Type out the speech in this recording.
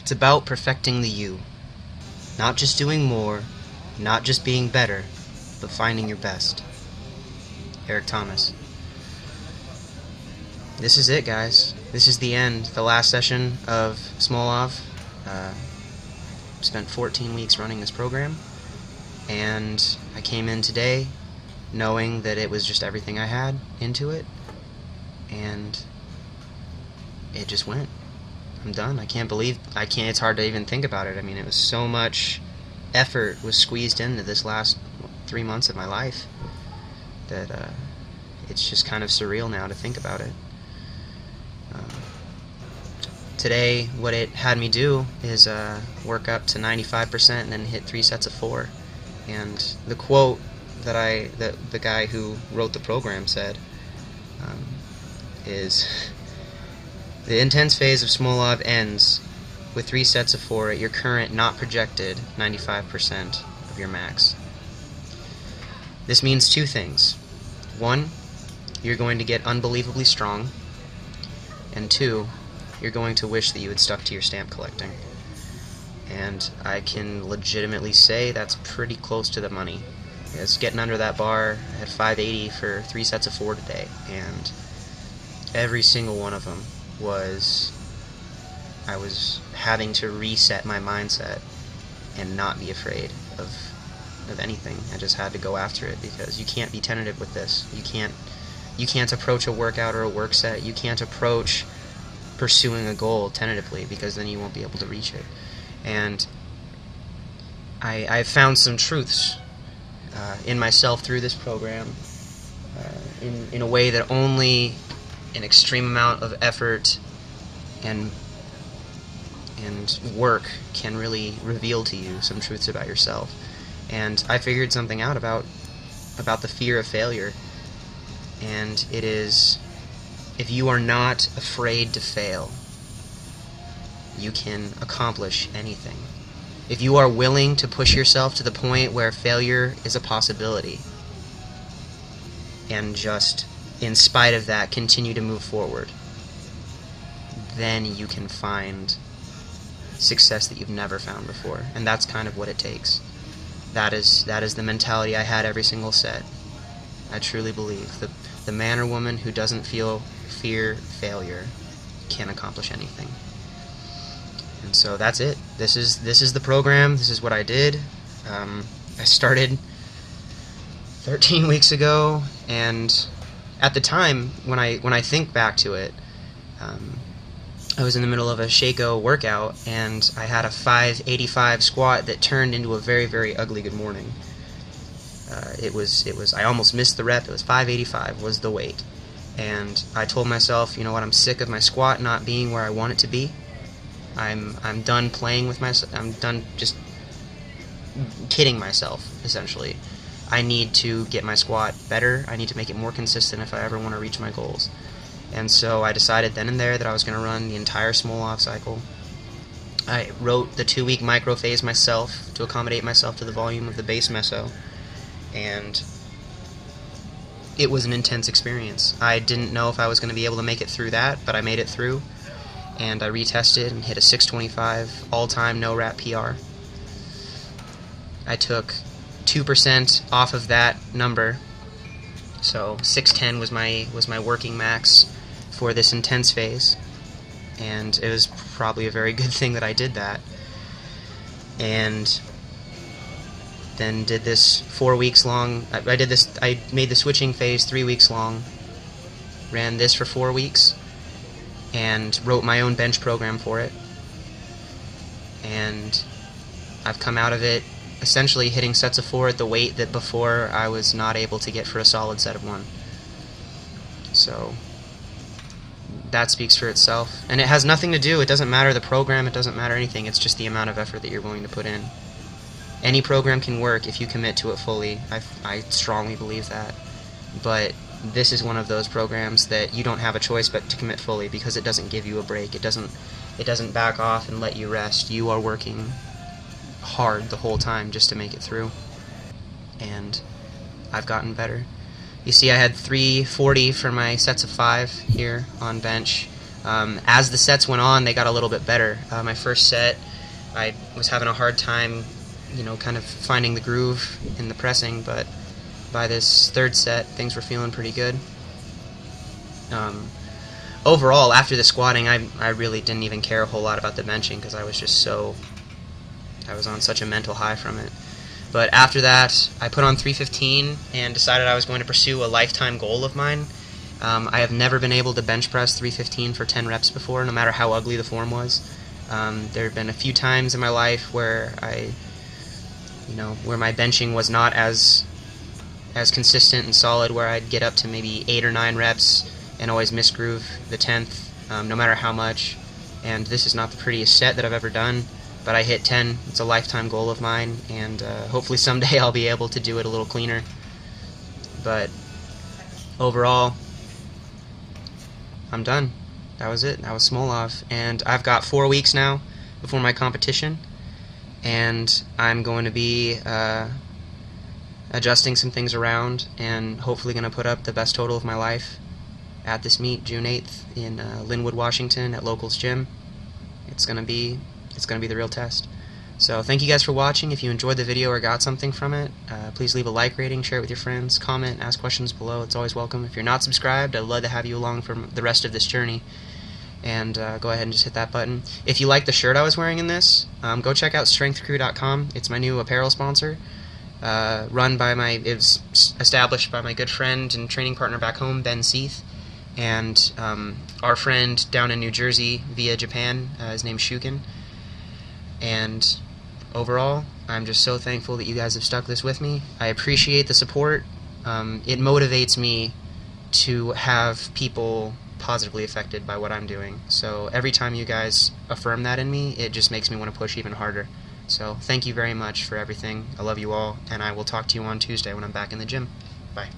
It's about perfecting the you. Not just doing more, not just being better, but finding your best. Eric Thomas. This is it, guys. This is the end, the last session of Smolov. Spent 14 weeks running this program, and I came in today knowing that it was just everything I had into it, and it just went. I'm done. It's hard to even think about it. I mean, it was so much effort was squeezed into this last 3 months of my life that it's just kind of surreal now to think about it. Today, what it had me do is work up to 95% and then hit 3 sets of 4. And the quote that the guy who wrote the program said is, "The intense phase of Smolov ends with 3 sets of 4 at your current, not projected, 95% of your max." This means 2 things. 1, you're going to get unbelievably strong, and 2, you're going to wish that you had stuck to your stamp collecting. And I can legitimately say that's pretty close to the money. It's getting under that bar. I had 580 for 3 sets of 4 today, and every single one of them I was having to reset my mindset and not be afraid of anything. I just had to go after it, because you can't be tentative with this. You can't approach a workout or a work set. You can't approach pursuing a goal tentatively, because then you won't be able to reach it. And I've found some truths in myself through this program in a way that only an extreme amount of effort and work can really reveal to you some truths about yourself. And I figured something out about the fear of failure, and it is, if you are not afraid to fail, you can accomplish anything. If you are willing to push yourself to the point where failure is a possibility, and just, in spite of that, continue to move forward, then you can find success that you've never found before. And that's kind of what it takes. That is the mentality I had every single set. I truly believe that the man or woman who doesn't fear failure can accomplish anything. And so that's it. This is the program. This is what I did. I started 13 weeks ago, and at the time, when I think back to it, I was in the middle of a Shako workout, and I had a 585 squat that turned into a very, very ugly good morning. I almost missed the rep. It was 585 was the weight. And I told myself, you know what, I'm sick of my squat not being where I want it to be. I'm done playing with myself. I'm done just kidding myself, essentially. I need to get my squat better. I need to make it more consistent if I ever want to reach my goals. And so I decided then and there that I was going to run the entire Smolov cycle. I wrote the 2-week micro phase myself to accommodate myself to the volume of the base meso, and it was an intense experience. I didn't know if I was going to be able to make it through that, but I made it through, and I retested and hit a 625 all-time no-rap PR. I took 2% off of that number, so 610 was my working max for this intense phase, and it was probably a very good thing that I did that. And then did this 4 weeks long. I made the switching phase 3 weeks long, ran this for 4 weeks, and wrote my own bench program for it. And I've come out of it essentially hitting sets of 4 at the weight that before I was not able to get for a solid set of 1. So that speaks for itself. And it has nothing to do, it doesn't matter the program, it doesn't matter anything, it's just the amount of effort that you're willing to put in. Any program can work if you commit to it fully. I strongly believe that. But this is one of those programs that you don't have a choice but to commit fully, because it doesn't give you a break. It doesn't back off and let you rest. You are working hard the whole time just to make it through. And I've gotten better. You see, I had 340 for my sets of 5 here on bench. As the sets went on, they got a little bit better. My first set, I was having a hard time, kind of finding the groove in the pressing, but by this third set, things were feeling pretty good. Overall, after the squatting, I really didn't even care a whole lot about the benching because I was on such a mental high from it. But after that, I put on 315 and decided I was going to pursue a lifetime goal of mine. I have never been able to bench press 315 for 10 reps before, no matter how ugly the form was. There have been a few times in my life where where my benching was not as consistent and solid, where I'd get up to maybe 8 or 9 reps and always misgroove the 10th, no matter how much. And this is not the prettiest set that I've ever done, but I hit 10. It's a lifetime goal of mine, and hopefully someday I'll be able to do it a little cleaner. But overall, I'm done. That was it. That was Smolov. And I've got 4 weeks now before my competition, and I'm going to be adjusting some things around and hopefully going to put up the best total of my life at this meet, June 8th, in Linwood, Washington, at Locals Gym. It's gonna be the real test. So thank you guys for watching. If you enjoyed the video or got something from it, please leave a like rating, share it with your friends, comment, ask questions below. It's always welcome. If you're not subscribed, I'd love to have you along for the rest of this journey. And go ahead and just hit that button. If you like the shirt I was wearing in this, go check out Strengthcrew.com. It's my new apparel sponsor. It was established by my good friend and training partner back home, Ben Seath, and our friend down in New Jersey via Japan, his name's Shukin. And overall, I'm just so thankful that you guys have stuck this with me. I appreciate the support. It motivates me to have people positively affected by what I'm doing. So every time you guys affirm that in me, it just makes me want to push even harder. So thank you very much for everything. I love you all, and I will talk to you on Tuesday when I'm back in the gym. Bye.